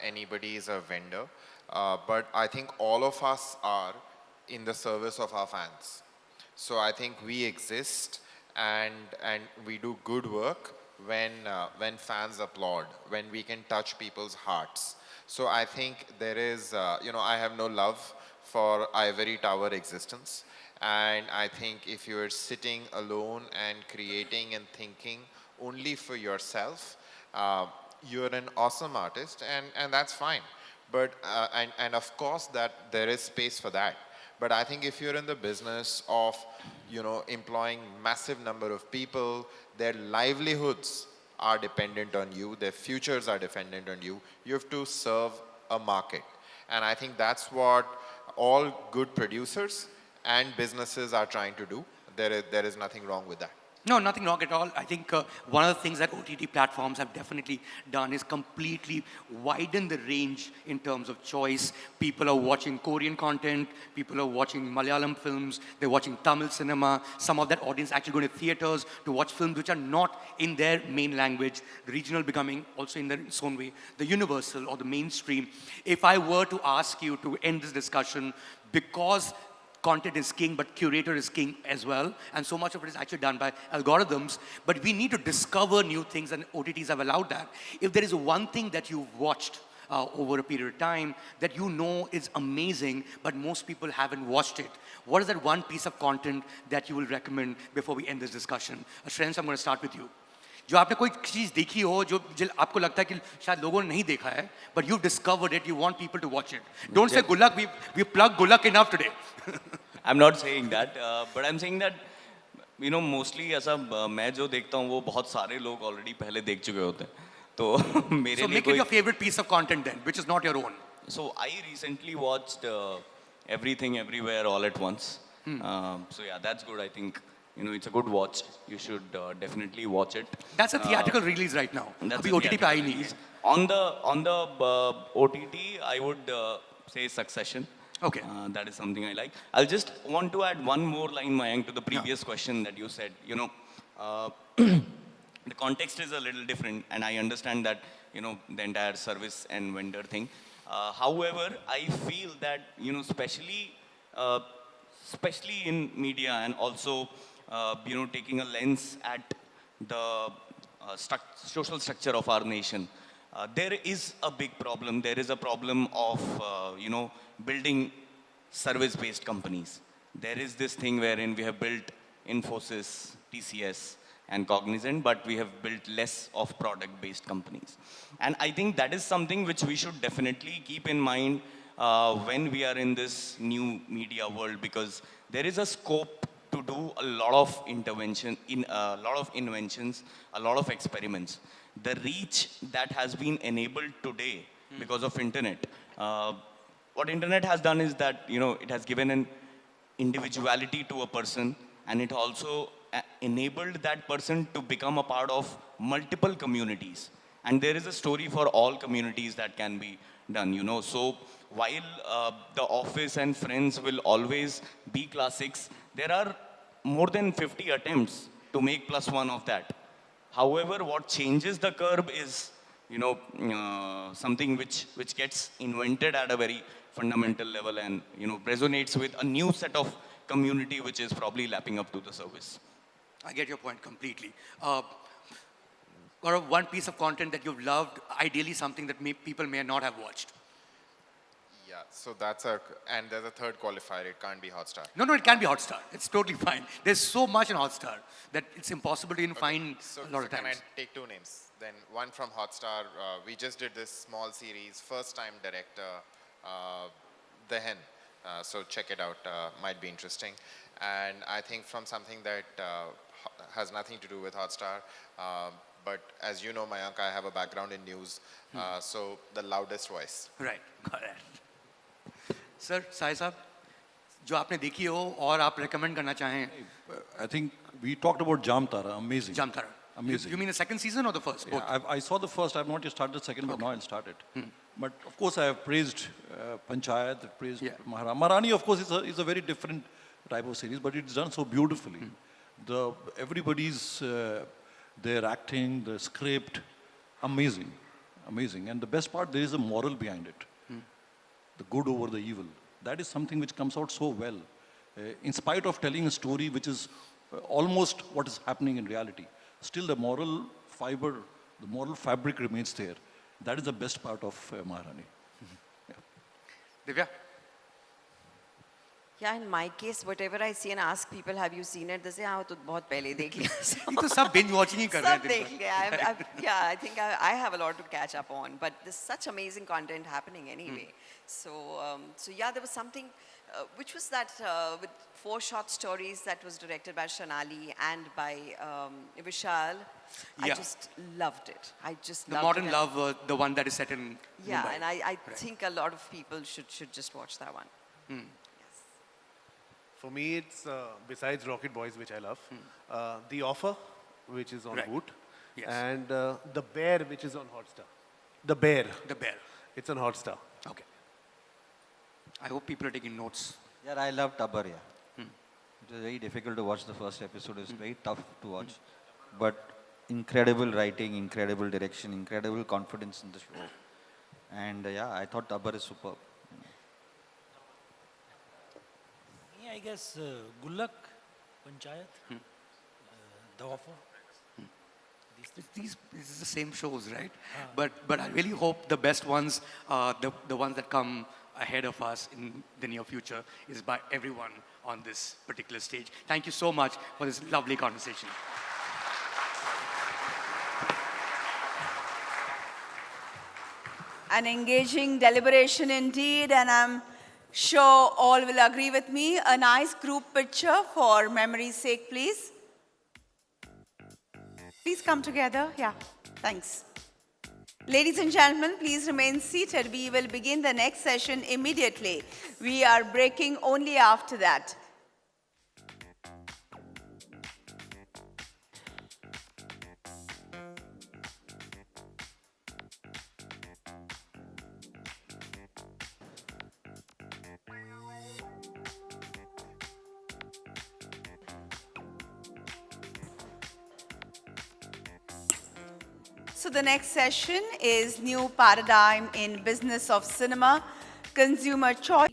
anybody is a vendor, but I think all of us are in the service of our fans. So I think we exist and we do good work when fans applaud, when we can touch people's hearts. So I think there is, I have no love for ivory tower existence. And I think if you're sitting alone and creating and thinking only for yourself, you're an awesome artist, and that's fine. But and of course that there is space for that. But I think if you're in the business of, employing massive number of people, their livelihoods are dependent on you, their futures are dependent on you. You have to serve a market. And I think that's what all good producers and businesses are trying to do. There is nothing wrong with that. No, nothing wrong at all. I think one of the things that OTT platforms have definitely done is completely widen the range in terms of choice. People are watching Korean content, people are watching Malayalam films, they're watching Tamil cinema. Some of that audience actually go to theaters to watch films which are not in their main language, the regional becoming also in their its own way, the universal or the mainstream. If I were to ask you to end this discussion, because content is king, but curator is king as well. And so much of it is actually done by algorithms. But we need to discover new things, and OTTs have allowed that. If there is one thing that you've watched over a period of time that you know is amazing, but most people haven't watched it, what is that one piece of content that you will recommend before we end this discussion? Shreyans, I'm going to start with you. जो आपने कोई चीज़ देखी हो जो आपको लगता है कि शायद लोगों ने नहीं देखा है, but you've discovered it, you want people to watch it. Don't say Gulak, we plug Gulak enough today. I'm not saying that, but I'm saying that, mostly ऐसा मैं जो देखता हूँ वो बहुत सारे लोग already पहले देख चुके होते हैं. तो मेरे So लिए make it your favorite piece of content then, which is not your own. So I recently watched Everything Everywhere All at Once. So yeah, that's good. I think it's a good watch. You should definitely watch it. That's a theatrical release right now. That's अभी a OTT पे आई theatrical नहीं release. है. On the OTT, I would say Succession. Okay. That is something I like. I'll just want to add one more line, Mayank, to the previous question that you said. The context is a little different, and I understand that, the entire service and vendor thing. However, I feel that, especially in media and also, taking a lens at the social structure of our nation, there is a big problem. There is a problem of, building service-based companies. There is this thing wherein we have built Infosys, TCS, and Cognizant, but we have built less of product-based companies. And I think that is something which we should definitely keep in mind when we are in this new media world, because there is a scope to do a lot of intervention, a lot of inventions, a lot of experiments. The reach that has been enabled today because of internet, what internet has done is that, it has given an individuality to a person, and it also enabled that person to become a part of multiple communities. And there is a story for all communities that can be done, So while The Office and Friends will always be classics, there are more than 50 attempts to make plus one of that. However, what changes the curve is, something which gets invented at a very fundamental level and, resonates with a new set of community which is probably lapping up to the service. I get your point completely. Or one piece of content that you've loved, ideally something that people may not have watched. Yeah, so and there's a third qualifier, it can't be Hotstar. No, it can be Hotstar. It's totally fine. There's so much in Hotstar that it's impossible to even find a lot of times. Can I take two names? Then one from Hotstar, we just did this small series, first time director, The Hen. So check it out, might be interesting. And I think from something that has nothing to do with Hotstar, but as you know, Mayank, I have a background in news, so The Loudest Voice. Right, got it. Sir, Sai Saab, जो आपने देखी हो और आप recommend करना चाहें? I think we talked about Jamtara, amazing. Jamtara. Amazing. You mean the second season or the first? Yeah, Both? I saw the first, I've not yet started the second, but now I'll start it. But of course I have praised Panchayat, praised Maharani. Maharani of course is a very different type of series, but it's done so beautifully. Everybody's, their acting, the script, amazing. amazing. And the best part, there is a moral behind it. The good over the evil. That is something which comes out so well. In spite of telling a story which is almost what is happening in reality, still the moral fiber, the moral fabric remains there. That is the best part of Maharani. Divya? Yeah, in my case, whatever I see and ask people, have you seen it? They say, हाँ, तो बहुत पहले देख लिया. ये तो सब binge watching ही कर रहे हैं सब दिन देख भर. लिया. Yeah, I think I have a lot to catch up on. But there's such amazing content happening anyway. So yeah, there was something, which was that with 4 short stories that was directed by Shanali and by Vishal. I Yeah. just loved it. I just The loved Modern it. Love, the one that is set in Yeah, Mumbai. and I think a lot of people should just watch that one. Yes. For me, it's besides Rocket Boys, which I love, The Offer, which is on Right. Voot, Yes. and The Bear, which is on Hotstar. The Bear. The Bear. It's on Hotstar. Okay. I hope people are taking notes. Yeah, I loved Tabbar, yeah. It was very difficult to watch the first episode. It was very tough to watch. But incredible writing, incredible direction, incredible confidence in the show. And yeah, I thought Tabbar is superb. Me, I guess Gullak, Panchayat, The Offer. These are the same shows, right? But I really hope the best ones, the ones that come ahead of us in the near future, is by everyone on this particular stage. Thank you so much for this lovely conversation. An engaging deliberation indeed, and I'm sure all will agree with me. A nice group picture for memory's sake, please. Please come together. Yeah, thanks. Ladies and gentlemen, please remain seated. We will begin the next session immediately. We are breaking only after that. So the next session is New Paradigm in Business of Cinema, Consumer Choice.